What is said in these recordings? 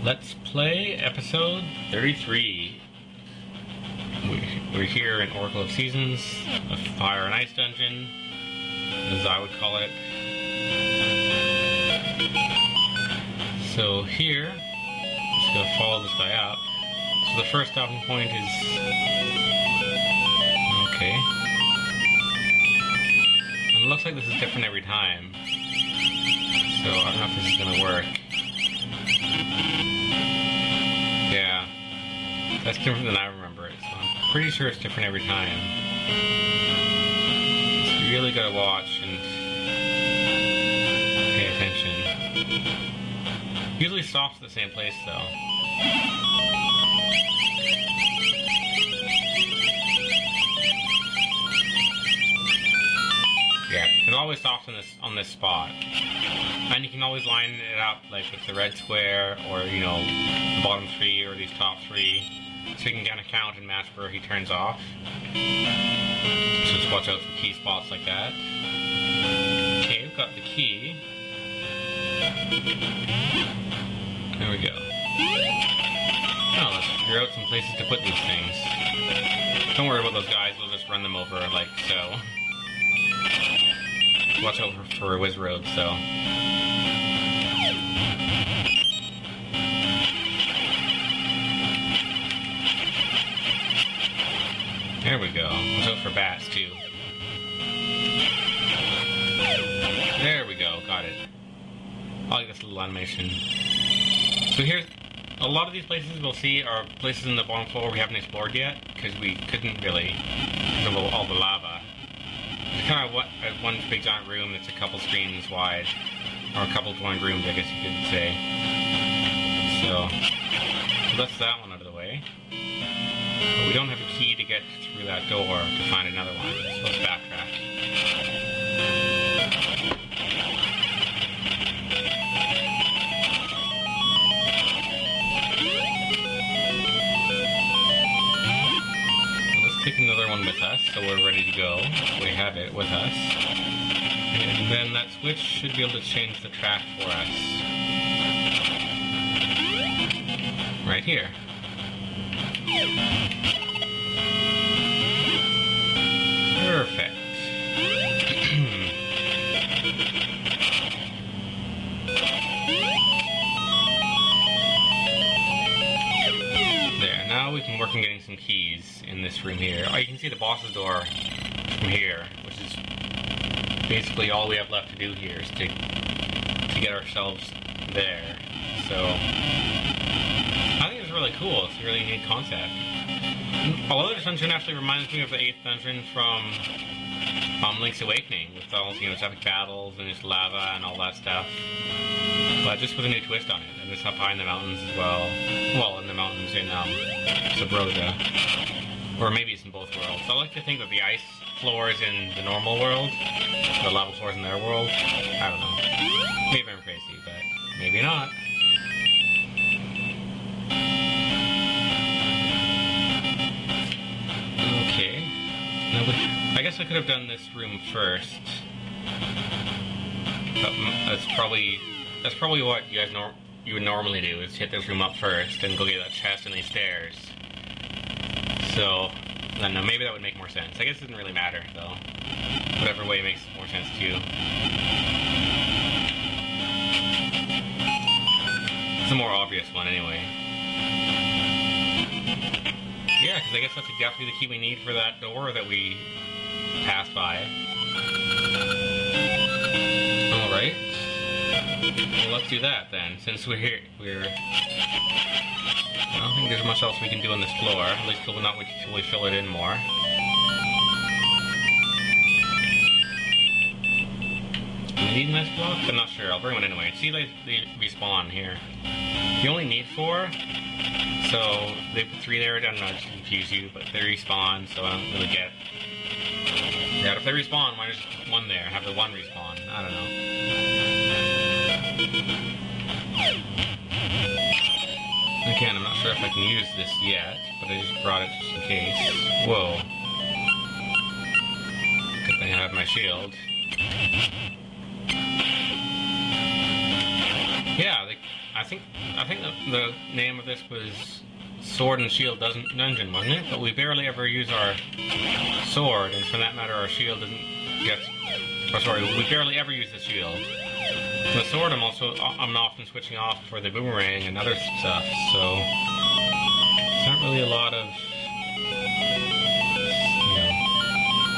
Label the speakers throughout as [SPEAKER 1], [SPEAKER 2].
[SPEAKER 1] Let's play episode 33. We're here in Oracle of Seasons, a fire and ice dungeon, as I would call it. So here, just gonna follow this guy up. So the first stopping point is... okay. And it looks like this is different every time. So I don't know if this is gonna work. Yeah, that's different than I remember it, so I'm pretty sure it's different every time. So you really gotta watch and pay attention. Usually stops at the same place though. Yeah, it always stops on this spot. And you can always line it up like with the red square, or you know, the bottom three or these top three, so you can kind of count and match where he turns off. So just watch out for key spots like that. Okay, we've got the key. There we go. Now let's figure out some places to put these things. Don't worry about those guys, we'll just run them over like so. Watch out for whiz roads though. There we go. Watch out for bats too. There we go. Got it. I like this little animation. So here's a lot of these places we'll see are places in the bottom floor we haven't explored yet because we couldn't really because of all the lava. It's kind of one big giant room that's a couple screens wide, or a couple joined rooms, I guess you could say. So that's that one out of the way. But we don't have a key to get through that door to find another one, so let's backtrack. So let's take another one with us, so we're ready to go. We have it with us. And then that switch should be able to change the track for us. Right here. Perfect. There, now we can work on getting some keys in this room here. Oh, you can see the boss's door from here, which is basically all we have left to do here is to get ourselves there. So I think it's really cool. It's a really neat concept. Although this dungeon actually reminds me of the 8th dungeon from Link's Awakening, with all, you know, its epic battles and its lava and all that stuff. But just with a new twist on it, and it's up high in the mountains as well. Well, in the mountains in Subrosa, or maybe it's in both worlds. So I like to think that the ice floor is in the normal world, the lava floor is in their world. I don't know. Maybe I'm crazy, but maybe not. Okay. Now I guess I could have done this room first. But that's probably what you guys you would normally do, is hit this room up first and go get that chest and these stairs. So I don't know, maybe that would make more sense. I guess it doesn't really matter though. Whatever way makes more sense to you. It's a more obvious one anyway. Yeah, because I guess that's exactly the key we need for that door that we passed by. Alright. Well, let's do that then, since we're here. I don't think there's much else we can do on this floor, at least we'll not wait till we fill it in more. Do we need nice blocks? I'm not sure, I'll bring one anyway. See, they respawn here. You only need 4. So they put 3 there, I don't know, to confuse you, but they respawn, so I don't really get. Yeah, if they respawn, why just put 1 there and have the 1 respawn? I don't know. Again, I'm not sure if I can use this yet, but I just brought it just in case. Whoa. Good thing I have my shield. Yeah, I think the name of this was Sword and Shield Dungeon, wasn't it? But we barely ever use our sword, and for that matter, our shield doesn't get. Oh, sorry, we barely ever use the shield. The sword, I'm often switching off for the boomerang and other stuff, so it's not really a lot of,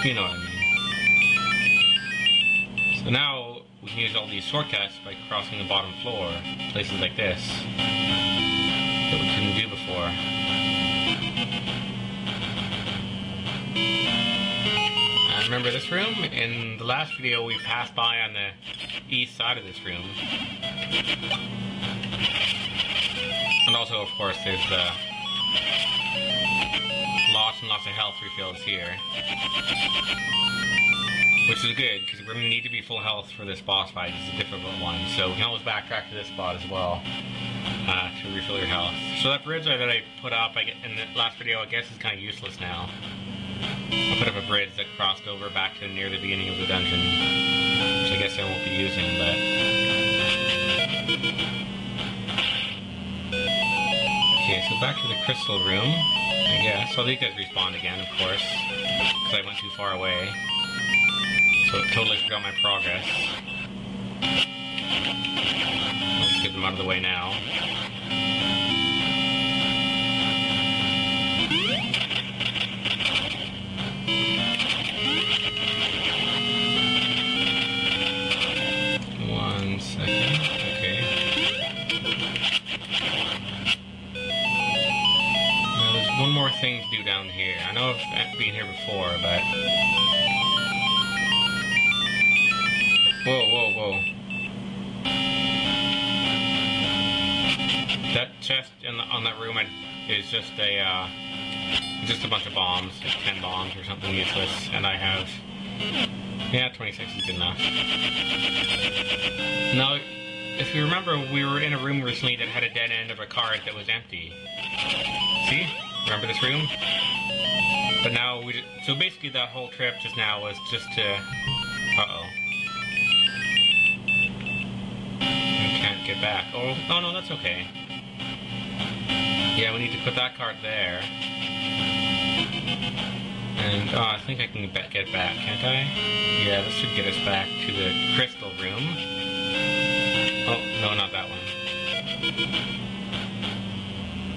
[SPEAKER 1] you know what I mean. So now we can use all these shortcuts by crossing the bottom floor, places like this that we couldn't do before. Remember this room? In the last video we passed by on the east side of this room. And also, of course, there's lots and lots of health refills here. Which is good, because we're going to need to be full health for this boss fight. It's a difficult one, so we can always backtrack to this spot as well to refill your health. So that bridge that I put up in the last video, I guess is kind of useless now. I put up a bridge that crossed over back to near the beginning of the dungeon, which I guess I won't be using, but... Okay, so back to the crystal room, I guess. Well, these guys respawned again, of course, because I went too far away. So it totally forgot my progress. Let's get them out of the way now. One more thing to do down here. I know I've been here before, but... Whoa. That chest on that room is just a bunch of bombs, like 10 bombs or something useless, and I have... Yeah, 26 is good enough. Now, if you remember, we were in a room recently that had a dead end of a card that was empty. See? Remember this room? But now so basically that whole trip just now was just to... Uh-oh. I can't get back. Oh no, that's okay. Yeah, we need to put that card there. And, I think I can get back, can't I? Yeah, this should get us back to the crystal room. Oh, no, not that one.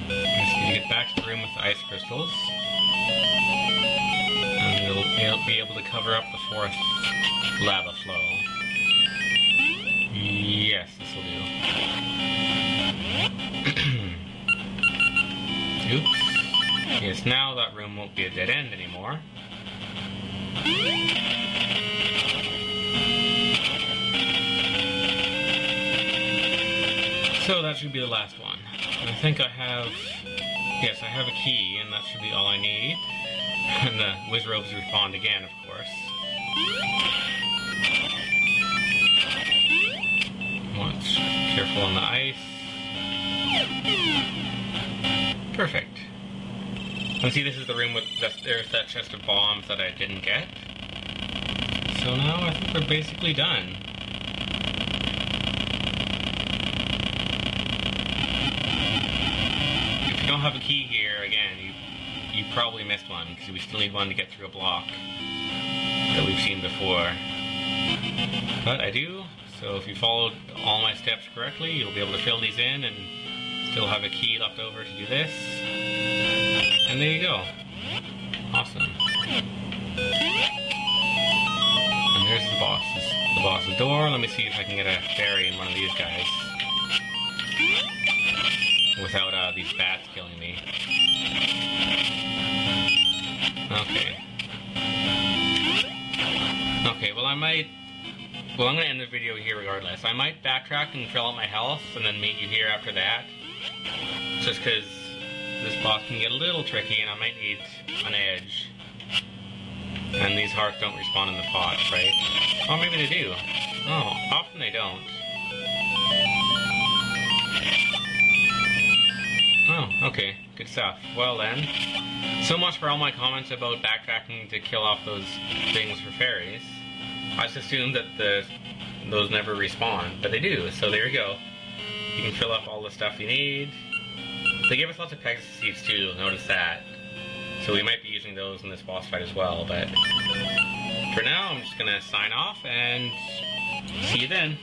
[SPEAKER 1] Just need to get back to the room with the ice crystals. And it'll be able to cover up the fourth lava flow. Yes, this will do. Oops. Yes, now that room won't be a dead end anymore. So that should be the last one. I think I have... Yes, I have a key, and that should be all I need. And the Wizrobes respawned again, of course. Once, careful on the ice. Perfect. And see, this is the room with there's that chest of bombs that I didn't get. So now I think we're basically done. If you don't have a key here, again, you probably missed one, because we still need one to get through a block that we've seen before. But I do, so if you followed all my steps correctly, you'll be able to fill these in and still have a key left over to do this. And there you go. Awesome. And there's the boss's door. Let me see if I can get a fairy in one of these guys without these bats killing me. Okay. Okay, well I'm going to end the video here regardless. I might backtrack and fill out my health and then meet you here after that. Just because this boss can get a little tricky and I might need an edge. And these hearts don't respawn in the pots, right? Oh, maybe they do. Oh, often they don't. Oh, okay. Good stuff. Well then, so much for all my comments about backtracking to kill off those things for fairies. I just assumed that those never respawn, but they do, so there you go. You can fill up all the stuff you need. They gave us lots of Pegasus seeds too, notice that. So we might be using those in this boss fight as well, but for now I'm just gonna sign off and see you then.